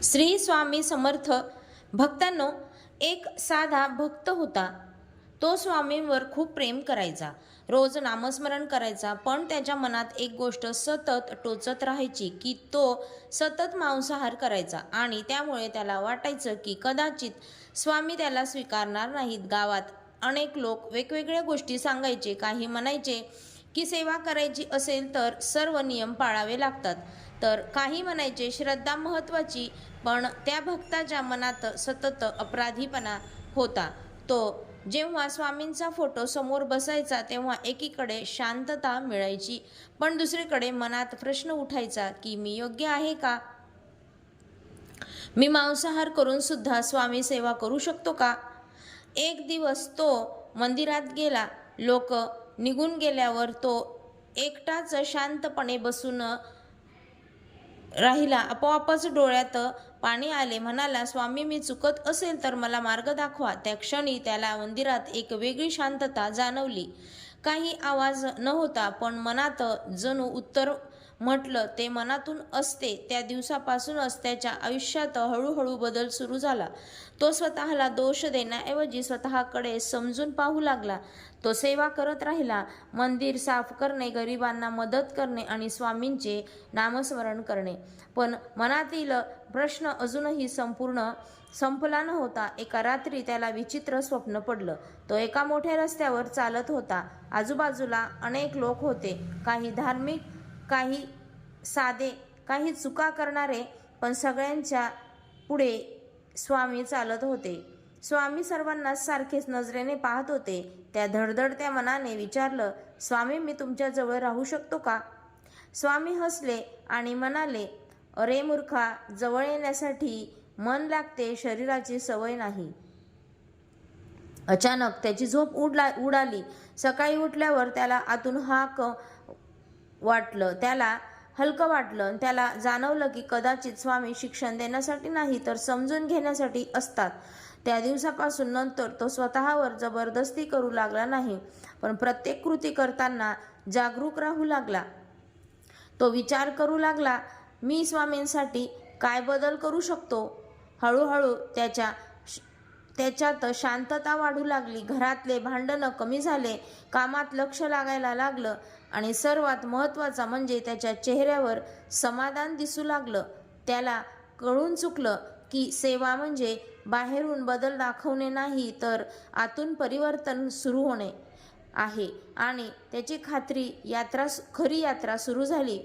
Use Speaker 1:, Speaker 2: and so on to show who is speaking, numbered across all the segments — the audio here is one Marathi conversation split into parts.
Speaker 1: श्री स्वामी समर्थ भक्तांनो, एक साधा भक्त होता. तो स्वामींवर खूप प्रेम करायचा, रोज नामस्मरण करायचा. पण त्याच्या मनात एक गोष्ट सतत टोचत राहायची की तो सतत मांसाहार करायचा आणि त्यामुळे त्याला वाटायचं की कदाचित स्वामी त्याला स्वीकारणार नाहीत. गावात अनेक लोक वेगवेगळ्या गोष्टी सांगायचे. काही म्हणायचे की सेवा करायची असेल तर सर्व नियम पाळावे लागतात, तर काही म्हणायचे श्रद्धा महत्त्वाची. पण त्या भक्ताच्या मनात सतत अपराधीपणा होता. तो जेव्हा स्वामींचा फोटो समोर बसायचा तेव्हा एकीकडे शांतता मिळायची, पण दुसरीकडे मनात प्रश्न उठायचा की मी योग्य आहे का? मी मांसाहार करून सुद्धा स्वामी सेवा करू शकतो का? एक दिवस तो मंदिरात गेला. लोक निघून गेल्यावर तो एकटाच शांतपणे बसून राहिला. आपोआपच डोळ्यात पाणी आले. म्हणाला, स्वामी, मी चुकत असेल तर मला मार्ग दाखवा. त्या क्षणी त्याला मंदिरात एक वेगळी शांतता जाणवली. काही आवाज नव्हता, पण मनात जणू उत्तर म्हटलं ते मनातून असते. त्या दिवसापासूनच त्याच्या आयुष्यात हळूहळू बदल सुरू झाला. तो स्वतःला दोष देण्याऐवजी स्वतःकडे समजून पाहू लागला. तो सेवा करत राहिला. मंदिर साफ करणे, गरिबांना मदत करणे आणि स्वामींचे नामस्मरण करणे. पण मनातील प्रश्न अजूनही संपला नव्हता. एका रात्री त्याला विचित्र स्वप्न पडलं. तो एका मोठ्या रस्त्यावर चालत होता. आजूबाजूला अनेक लोक होते, काही धार्मिक, काही साधे, काही चुका करणारे, पण सगळ्यांच्या पुढे स्वामी चालत होते. स्वामी सर्वांना सारखेच नजरेने पाहत होते. त्या धडधडत्या मनाने विचारलं, स्वामी, मी तुमच्या जवळ राहू शकतो का? स्वामी हसले आणि म्हणाले, अरे मूर्खा, जवळ येण्यासाठी मन लागते, शरीराची सवय नाही. अचानक त्याची झोप उडाली. सकाळी उठल्यावर त्याला आतून हलकं वाटलं. त्याला जाणवलं की कदाचित स्वामी शिक्षण देण्यासाठी नाही तर समजून घेण्यासाठी असतात. त्या दिवसापासून नंतर तो स्वतःवर जबरदस्ती करू लागला नाही, पण प्रत्येक कृती करताना जागरूक राहू लागला. तो विचार करू लागला, मी स्वामींसाठी काय बदल करू शकतो? हळूहळू त्याच्यात शांतता वाढू लागली. घरातले भांडणं कमी झाले, कामात लक्ष लागायला लागलं आणि सर्वात महत्त्वाचं म्हणजे त्याच्या चेहऱ्यावर समाधान दिसू लागलं. त्याला कळून चुकलं की सेवा म्हणजे बाहेरून बदल दाखवणे नाही, तर आतून परिवर्तन सुरू होणे आहे. आणि त्याची खरी यात्रा सुरू झाली.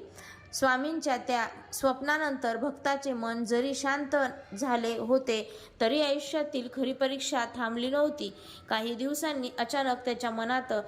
Speaker 1: स्वामींच्या त्या स्वप्नानंतर भक्ताचे मन जरी शांत झाले होते, तरी आयुष्यातील खरी परीक्षा थांबली नव्हती. काही दिवसांनी अचानक त्याच्या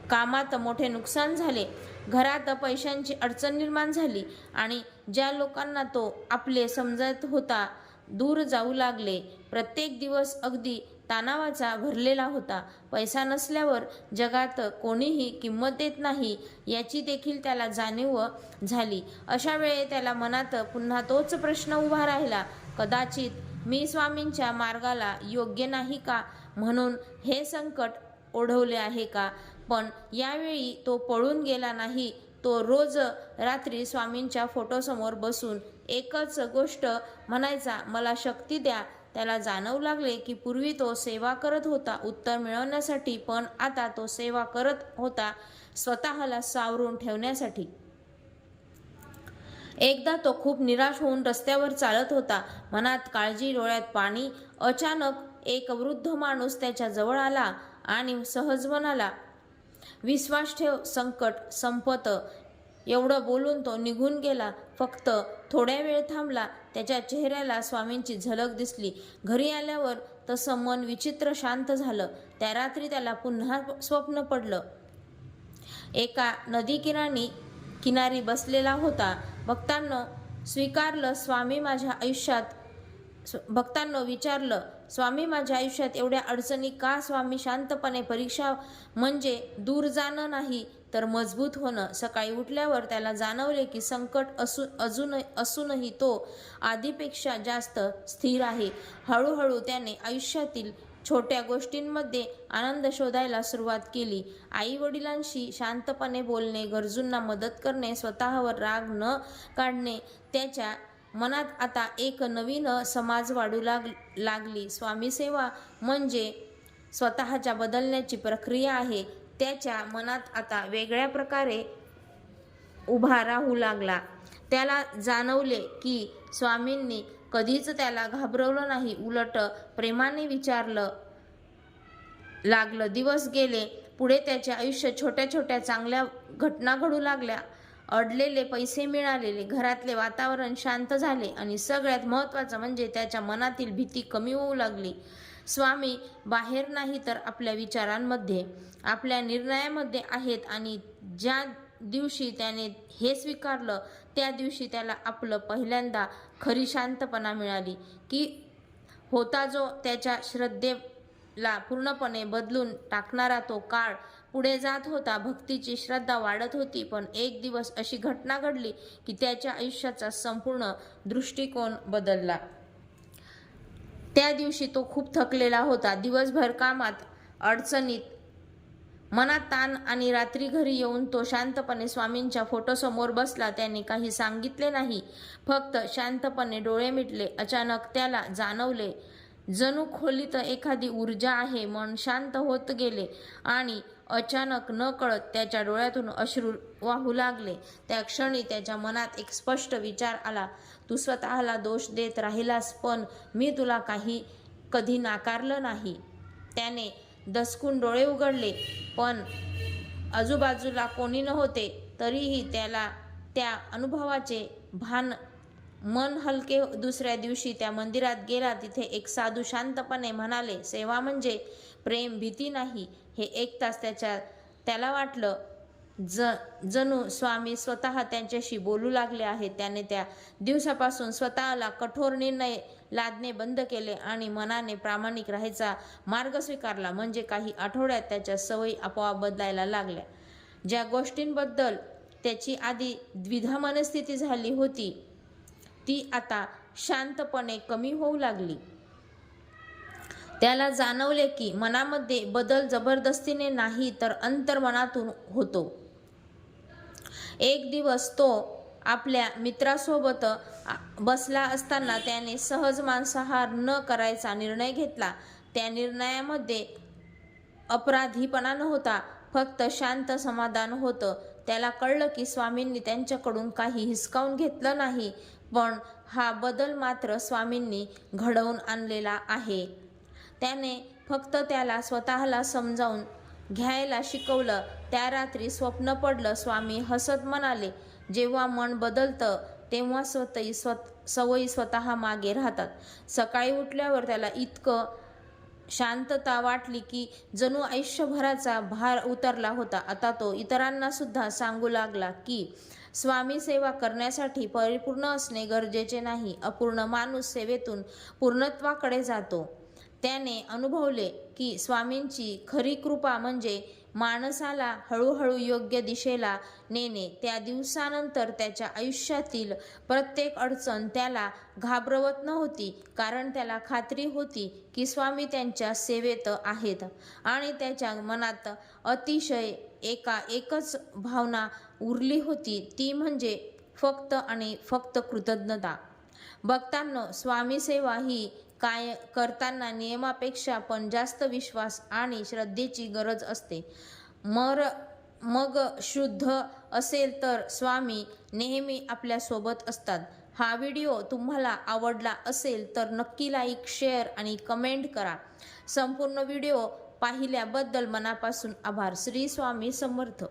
Speaker 1: कामात मोठे नुकसान झाले. घरात पैशांची अडचण निर्माण झाली आणि ज्या लोकांना तो आपले समजत होता दूर जाऊ लागले. प्रत्येक दिवस अगदी तणावाचा भरलेला होता. पैसा नसल्यावर जगात कोणीही किंमत देत नाही याची देखील त्याला जाणीव झाली. अशा वेळी त्याला मनात पुन्हा तोच प्रश्न उभा राहिला, कदाचित मी स्वामींच्या मार्गाला योग्य नाही का, म्हणून हे संकट ओढवले आहे का? पण यावेळी तो पळून गेला नाही. तो रोज रात्री स्वामींच्या फोटोसमोर बसून एकच गोष्ट म्हणायचा, मला शक्ती द्या. त्याला जाणवू लागले की पूर्वी तो सेवा करत होता उत्तर मिळवण्यासाठी, पण आता तो सेवा करत होता स्वतःला सावरून ठेवण्यासाठी. एकदा तो खूप निराश होऊन रस्त्यावर चालत होता, मनात काळजी, डोळ्यात पाणी. अचानक एक वृद्ध माणूस त्याच्या जवळ आला आणि सहज म्हणाला, विश्वास ठेव, संकट संपतं. एवढं बोलून तो निघून गेला. फक्त थोड्या वेळ थांबला. त्याच्या चेहऱ्याला स्वामींची झलक दिसली. घरी आल्यावर तसं मन विचित्र शांत झालं. त्या रात्री त्याला पुन्हा स्वप्न पडलं. एका नदी किनारी बसलेला होता. भक्तांनो विचारलं, स्वामी, माझ्या आयुष्यात एवढ्या अडचणी का? स्वामी शांतपणे, परीक्षा म्हणजे दूर जाणं नाही तर मजबूत होणं. सकाळी उठल्यावर त्याला जाणवले की संकट असूनही तो आधीपेक्षा जास्त स्थिर आहे. हळूहळू त्याने आयुष्यातील छोट्या गोष्टींमध्ये आनंद शोधायला सुरुवात केली. आई वडिलांशी शांतपणे बोलणे, गरजूंना मदत करणे, स्वतःवर राग न काढणे, त्याच्या मनात आता एक नवीन समाज वाढू लागली. स्वामी सेवा म्हणजे स्वतःच्या बदलण्याची प्रक्रिया आहे. त्याच्या मनात आता वेगळ्या प्रकारे उभा राहू लागला. त्याला जाणवले की स्वामींनी कधीच त्याला घाबरवलं नाही, उलट प्रेमाने विचारलं लागलं. दिवस गेले. पुढे त्याच्या आयुष्यात छोट्या छोट्या चांगल्या घटना घडू लागल्या. अडलेले पैसे मिळाले, घरातले वातावरण शांत झाले आणि सगळ्यात महत्त्वाचं म्हणजे त्याच्या मनातील भीती कमी होऊ लागली. स्वामी बाहेर नाही तर आपल्या विचारांमध्ये, आपल्या निर्णयामध्ये आहेत आणि ज्या दिवशी त्याने हे स्वीकारलं त्या दिवशी त्याला आपलं पहिल्यांदा खरी शांतपणा मिळाली की होता जो त्याच्या श्रद्धेला पूर्णपणे बदलून टाकणारा. तो काळ पुढे जात होता. भक्तीची श्रद्धा वाढत होती. पण एक दिवस अशी घटना घडली की त्याच्या आयुष्याचा संपूर्ण दृष्टिकोन बदलला. त्या दिवशी तो खूप थकलेला होता. दिवसभर कामात, अडचणीत, मनात ताण आणि रात्री घरी येऊन तो शांतपणे स्वामींच्या फोटोसमोर बसला. त्याने काही सांगितले नाही, फक्त शांतपणे डोळे मिटले. अचानक त्याला जाणवले जणू खोलीत एखादी ऊर्जा आहे. मन शांत होत गेले आणि अचानक नकळत त्याच्या डोळ्यातून अश्रू वाहू लागले. त्या क्षणी त्याच्या मनात एक स्पष्ट विचार आला, तू स्वतःला दोष देत राहिलास, पण मी तुला कधी नाकारलं नाही. त्याने दचकून डोळे उघडले, पण आजूबाजूला कोणी नव्हते. तरीही त्याला त्या अनुभवाचे भान. मन हलके. दुसऱ्या दिवशी त्या मंदिरात गेला. तिथे एक साधू शांतपणे म्हणाले, सेवा म्हणजे प्रेम, भीती नाही. हे ऐकताच त्याला वाटलं जणू स्वामी स्वतः त्यांच्याशी बोलू लागले आहेत. त्याने त्या दिवसापासून स्वतःला कठोर निर्णय लादणे बंद केले आणि मनाने प्रामाणिक राहायचा मार्ग स्वीकारला. म्हणजे काही आठवड्यात त्याच्या सवयी आपोआप बदलायला लागल्या. ज्या गोष्टींबद्दल त्याची आधी द्विधा मनस्थिती झाली होती ती आता शांतपणे कमी होऊ लागली. त्याला जाणवले की मनामध्ये बदल जबरदस्तीने नाही तर अंतर्मनातून होतो. एक दिवस तो आपल्या मित्रासोबत बसला असताना त्याने सहज मांसाहार न करायचा निर्णय घेतला. त्या निर्णयामध्ये अपराधीपणा नव्हता, फक्त शांत समाधान होतं. त्याला कळलं की स्वामींनी त्यांच्याकडून काही हिसकावून घेतलं नाही, पण हा बदल मात्र स्वामींनी घडवून आणलेला आहे. त्याने फक्त त्याला स्वतःला समजावून घ्यायला शिकवलं. त्या रात्री स्वप्न पडलं. स्वामी हसत म्हणाले, जेव्हा मन बदलतं तेव्हा सवयी स्वतः मागे राहतात. सकाळी उठल्यावर त्याला इतकं शांतता वाटली की जणू आयुष्यभराचा भार उतरला होता. आता तो इतरांना सुद्धा सांगू लागला की स्वामी सेवा करण्यासाठी परिपूर्ण असणे गरजेचे नाही. अपूर्ण माणूस सेवेतून पूर्णत्वाकडे जातो. त्याने अनुभवले की स्वामींची खरी कृपा म्हणजे माणसाला हळूहळू योग्य दिशेला नेणे. त्या दिवसानंतर त्याच्या आयुष्यातील प्रत्येक अडचण त्याला घाबरवत नव्हती, कारण त्याला खात्री होती की स्वामी त्यांच्या सेवेत आहेत. आणि त्याच्या मनात अतिशय एकच भावना उरली होती, ती म्हणजे फक्त आणि फक्त कृतज्ञता. भक्तांनो, स्वामी सेवा ही काय करताना नियमापेक्षा पण जास्त विश्वास आणि श्रद्धेची गरज असते. मग शुद्ध असेल तर स्वामी नेहमी आपल्या सोबत असतात. हा व्हिडिओ तुम्हाला आवडला असेल तर नक्की लाईक, शेअर आणि कमेंट करा. संपूर्ण व्हिडिओ पाहिल्याबद्दल मनापासून आभार. श्री स्वामी समर्थ.